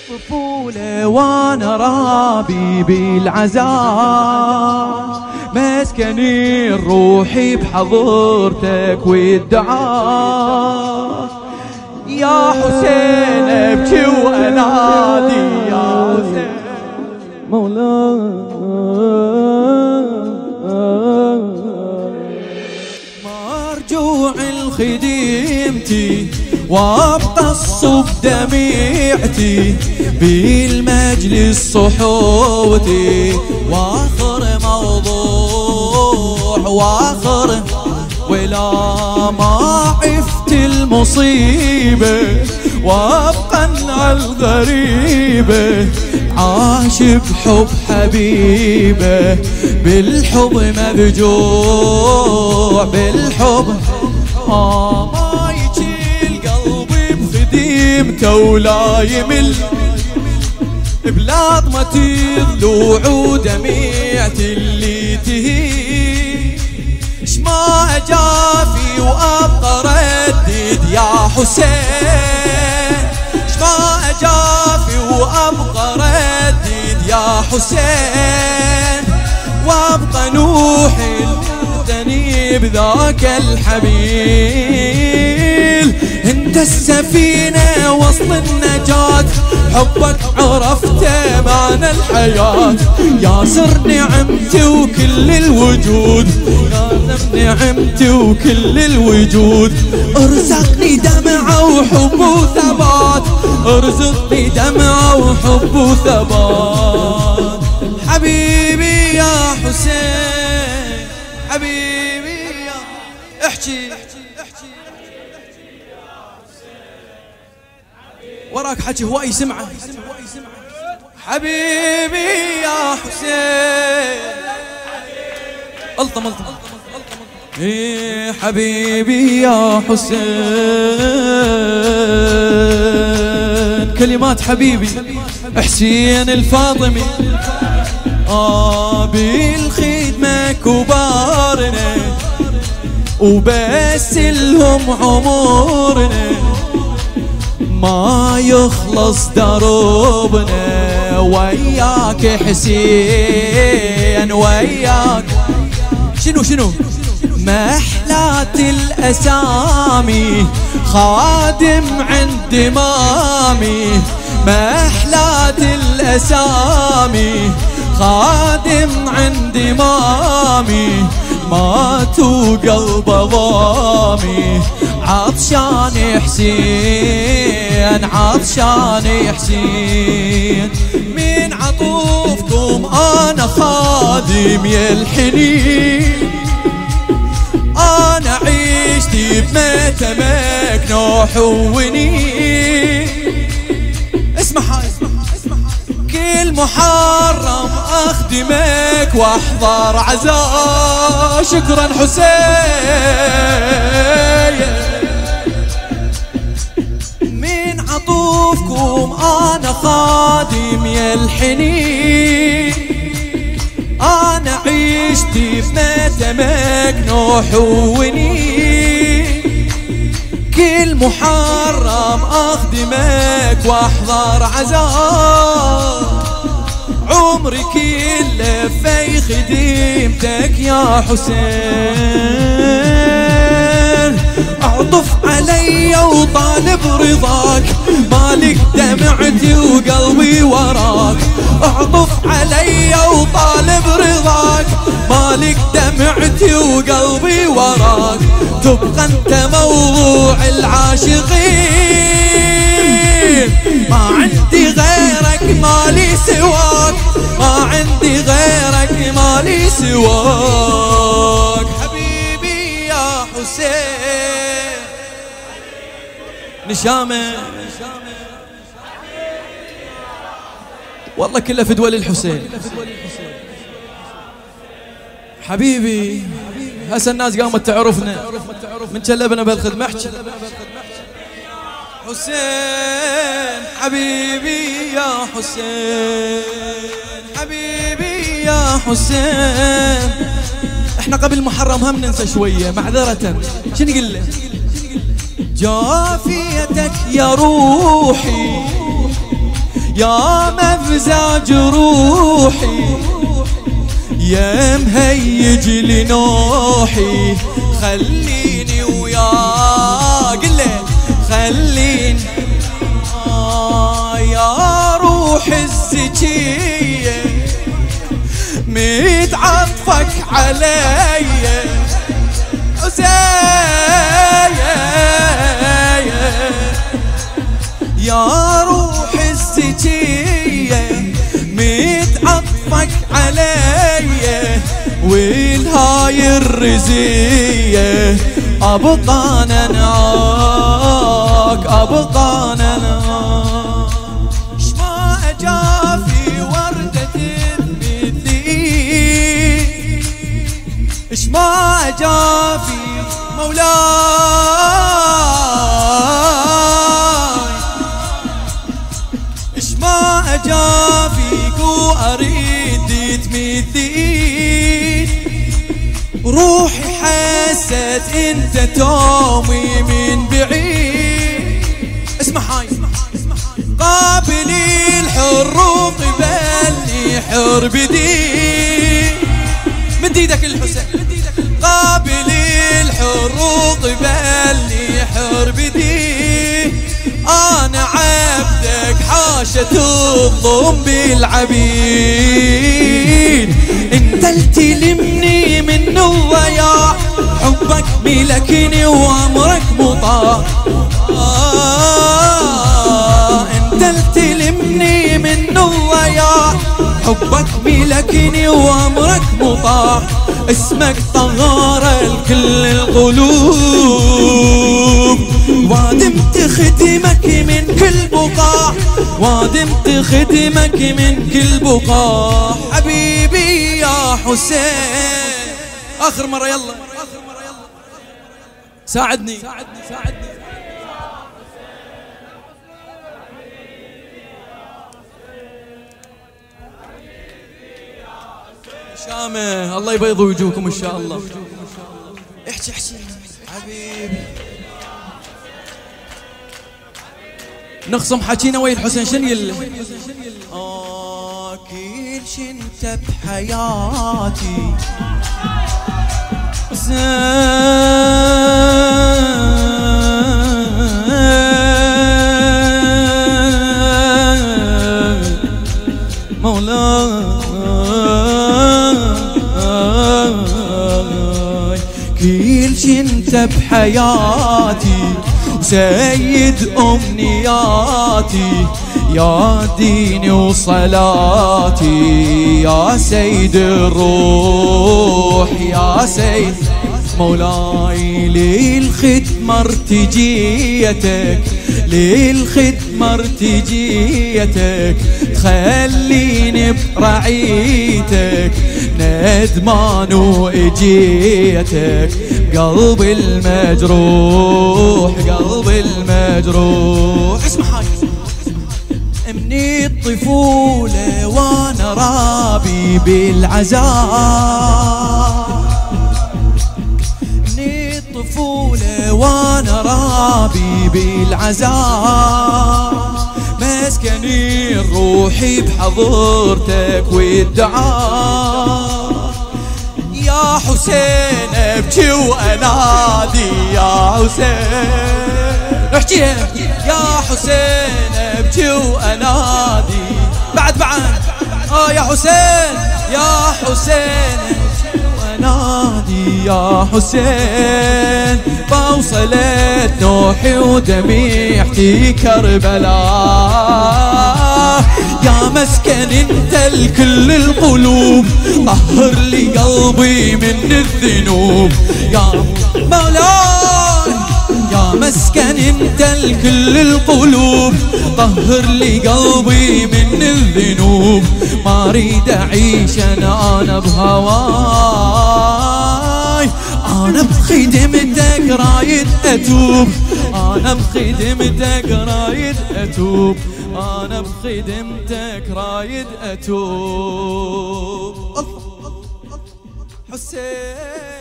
طفولة وانا رابي بالعزاء، مسكني روحي بحضرتك والدعاء. يا حسين ابكي وانادي يا حسين مولاي، مرجوع الخديمتي وابقى الصب دميعتي بالمجلس صحوتي، واخر موضوع واخر ولا ما عفت المصيبة، وابقى الغريبة عاش بحب حبيبه، بالحب مبجوع بالحب ما يجيل قلبي بخديمته ولا يمل، بلاد ما تضلوع ودميعتي اللي تهي، شما اجافي وابقى ردد يا حسين، شما اجافي وابقى ردد يا حسين، وابقى نوحي الثني بذاك الحبيل. انت السفينة وصل النجاة، حبك عرفته معنى الحياة، يا سر نعمتي وكل الوجود، يا سر نعمتي وكل الوجود، ارزقني دمعة وحب وثبات، ارزقني دمعة وحب وثبات. حبيبي يا حسين حبيبي يا احكي وراك حكي هواي سمعه. حبيبي يا حسين الطم ايه حبيبي يا حسين، كلمات حبيبي حسين الفاطمي. بالخدمة كبارنا وبس لهم عمرنا، ما يخلص دربنا وياك حسين وياك. شنو محلات الأسامي خادم عند مامي، محلات الأسامي خادم عند مامي، ماتوا قلب ضامي، عطشان حسين عطشان حسين، من عطوفكم انا خادم يا الحنين، انا عشتي بمتمك نوح ونين. اسمع كل محرم اخدمك واحضر عزاء، شكرا حسين، من عطوفكم انا خادم يا الحنين، انا عشتي بمتمك نوح ونين، كل محرم اخدمك واحضر عزاء، عمري كله في خدمتك يا حسين، اعطف علي وطالب رضاك، مالك دمعتي وقلبي وراك، اعطف علي وطالب رضاك، مالك دمعتي وقلبي وراك، تبقى انت موضوع العاشقين، ما عندي غيرك مالي سواك، ما عندي غيرك مالي سواك. حبيبي يا حسين نشامة والله كله فدوى للحسين. حبيبي هسه الناس قامت تعرفنا من شلبنا بهالخدمة. احكي حسين حبيبي يا حسين حبيبي يا حسين. احنا قبل محرم هم ننسى شوية معذرة. شنو نقول له؟ جافيتك يا روحي يا مفزع جروحي يا مهيج لنوحي خليني وياك قله خليني يا روح الزكية متعطفك علي حسين يا روح الزكية متعطفك علي والهاي الرزية أبقى ننعاك أبقى ننعاك شما أجافي وردة مثلي شما أجافي مولاي شما أجافيك وأريد تمثلي روحي حست انت تومي من بعيد اسمع هاي قابل الحروق بلي حر بدي من ديدك الحسين قابل الحروق بلي حر بدي انا عبدك حاشة الضم بالعبيد انت التلمني من الضياع حبك ملكني وامرك مطاع انت التلمني من الضياع حبك ملكني وامرك مطاع اسمك طهارة لكل القلوب وادمت خدمك من كل بقاع وادمت خدمك من كل بقاع حبيبي يا حسين آخر مرة يلا ساعدني شامة الله يبيض وجوهكم إن شاء الله احكي حبيبي نخصم حكينا ويا الحسين شن يله كل شي انت بحياتي مولاي كل شي انت بحياتي وسيد أمنياتي يا ديني وصلاتي يا سيد الروح يا سيد مولاي للخدمة ارتجيتك للخدمة ارتجيتك تخليني برعيتك ندمان واجيتك قلبي المجروح قلبي المجروح اسمع هاي من الطفولة وانا رابي بالعذاب من الطفولة وانا رابي بالعذاب مسكني روحي بحضرتك والدعاء يا حسين ابكي وانادي يا حسين احكيها يا حسين ابكي وانادي بعد يا حسين يا حسين ابكي وانادي يا حسين فوصلت نوحي ودميحتي كربلاء يا مسكن انت لكل القلوب طهر لي قلبي من الذنوب يا مولاي يا مسكن انت لكل القلوب طهر لي قلبي من الذنوب ما اريد اعيش انا بهواي انا بخدمتك رايد اتوب انا بخدمتك رايد اتوب انا بخدمتك رايد اتوب حسين